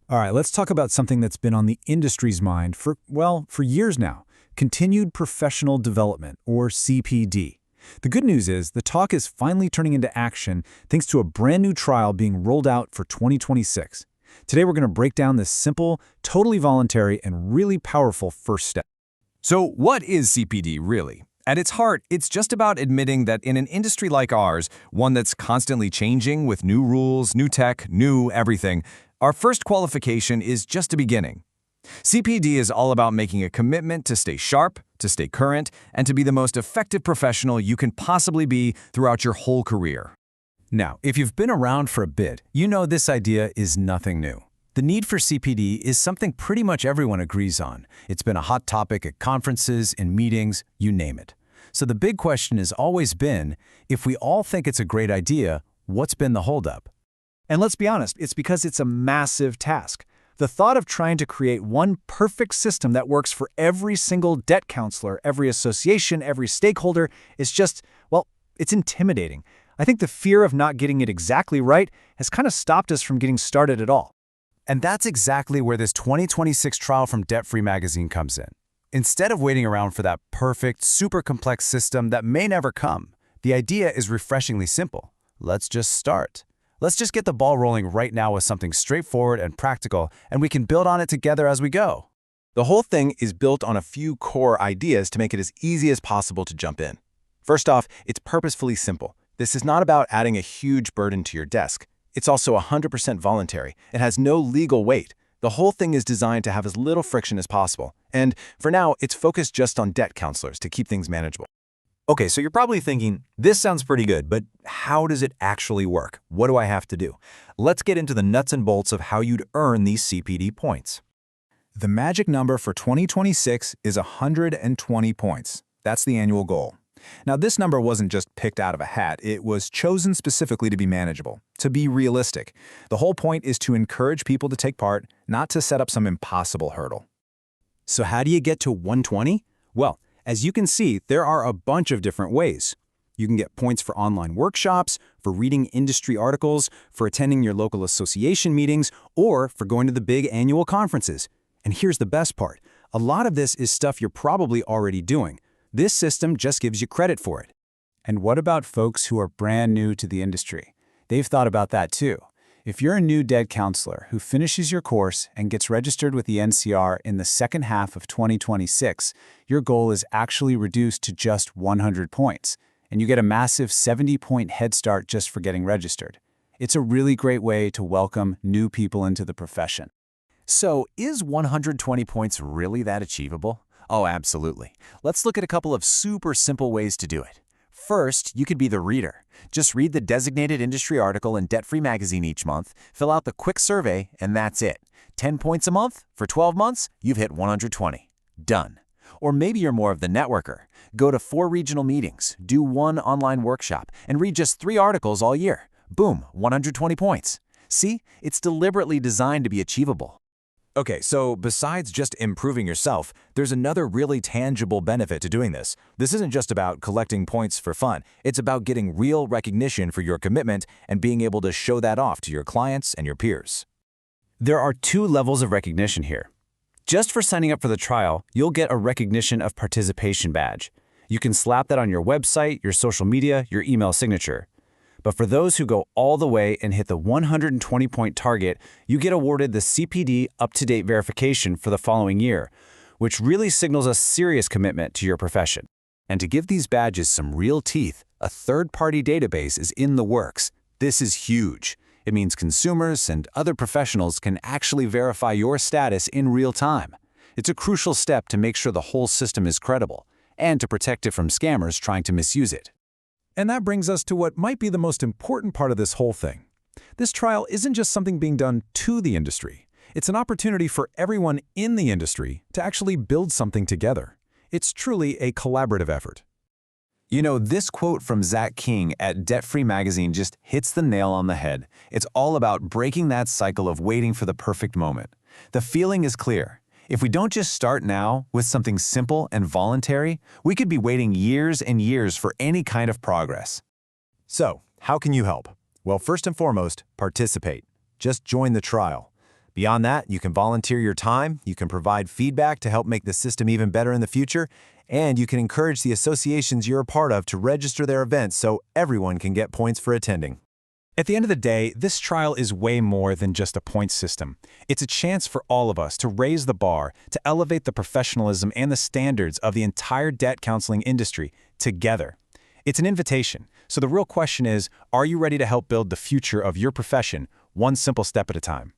All right, let's talk about something that's been on the industry's mind for years now. Continued professional development, or CPD. The good news is the talk is finally turning into action thanks to a brand new trial being rolled out for 2026. Today we're going to break down this simple, totally voluntary, and really powerful first step. So what is CPD really? At its heart, it's just about admitting that in an industry like ours, one that's constantly changing with new rules, new tech, new everything, our first qualification is just a beginning. CPD is all about making a commitment to stay sharp, to stay current, and to be the most effective professional you can possibly be throughout your whole career. Now, if you've been around for a bit, you know this idea is nothing new. The need for CPD is something pretty much everyone agrees on. It's been a hot topic at conferences, in meetings, you name it. So the big question has always been, if we all think it's a great idea, what's been the holdup? And let's be honest, it's because it's a massive task. The thought of trying to create one perfect system that works for every single debt counselor, every association, every stakeholder is just, well, it's intimidating. I think the fear of not getting it exactly right has kind of stopped us from getting started at all. And that's exactly where this 2026 trial from Debtfree Magazine comes in. Instead of waiting around for that perfect, super complex system that may never come, the idea is refreshingly simple. Let's just start. Let's just get the ball rolling right now with something straightforward and practical, and we can build on it together as we go. The whole thing is built on a few core ideas to make it as easy as possible to jump in. First off, it's purposefully simple. This is not about adding a huge burden to your desk. It's also 100% voluntary. It has no legal weight. The whole thing is designed to have as little friction as possible. And for now, it's focused just on debt counselors to keep things manageable. Okay, so you're probably thinking, this sounds pretty good, but how does it actually work? What do I have to do? Let's get into the nuts and bolts of how you'd earn these CPD points. The magic number for 2026 is 120 points. That's the annual goal. Now, this number wasn't just picked out of a hat. It was chosen specifically to be manageable, to be realistic. The whole point is to encourage people to take part, not to set up some impossible hurdle. So how do you get to 120? Well, as you can see, there are a bunch of different ways. You can get points for online workshops, for reading industry articles, for attending your local association meetings, or for going to the big annual conferences. And here's the best part. A lot of this is stuff you're probably already doing. This system just gives you credit for it. And what about folks who are brand new to the industry? They've thought about that too. If you're a new debt counselor who finishes your course and gets registered with the NCR in the second half of 2026, your goal is actually reduced to just 100 points, and you get a massive 70-point head start just for getting registered. It's a really great way to welcome new people into the profession. So, is 120 points really that achievable? Oh, absolutely. Let's look at a couple of super simple ways to do it. First, you could be the reader. Just read the designated industry article in Debtfree Magazine each month, fill out the quick survey, and that's it. 10 points a month? For 12 months, you've hit 120. Done. Or maybe you're more of the networker. Go to 4 regional meetings, do 1 online workshop, and read just 3 articles all year. Boom, 120 points. See, it's deliberately designed to be achievable. Okay, so besides just improving yourself, there's another really tangible benefit to doing this. This isn't just about collecting points for fun. It's about getting real recognition for your commitment and being able to show that off to your clients and your peers. There are 2 levels of recognition here. Just for signing up for the trial, you'll get a recognition of participation badge. You can slap that on your website, your social media, your email signature. But for those who go all the way and hit the 120-point target, you get awarded the CPD up-to-date verification for the following year, which really signals a serious commitment to your profession. And to give these badges some real teeth, a third-party database is in the works. This is huge. It means consumers and other professionals can actually verify your status in real time. It's a crucial step to make sure the whole system is credible and to protect it from scammers trying to misuse it. And that brings us to what might be the most important part of this whole thing. This trial isn't just something being done to the industry. It's an opportunity for everyone in the industry to actually build something together. It's truly a collaborative effort. You know, this quote from Zach King at Debtfree Magazine just hits the nail on the head. It's all about breaking that cycle of waiting for the perfect moment. The feeling is clear. If we don't just start now with something simple and voluntary, we could be waiting years and years for any kind of progress. So, how can you help? Well, first and foremost, participate. Just join the trial. Beyond that, you can volunteer your time, you can provide feedback to help make the system even better in the future, and you can encourage the associations you're a part of to register their events so everyone can get points for attending. At the end of the day, this trial is way more than just a points system. It's a chance for all of us to raise the bar, to elevate the professionalism and the standards of the entire debt counseling industry together. It's an invitation. So the real question is, are you ready to help build the future of your profession, one simple step at a time?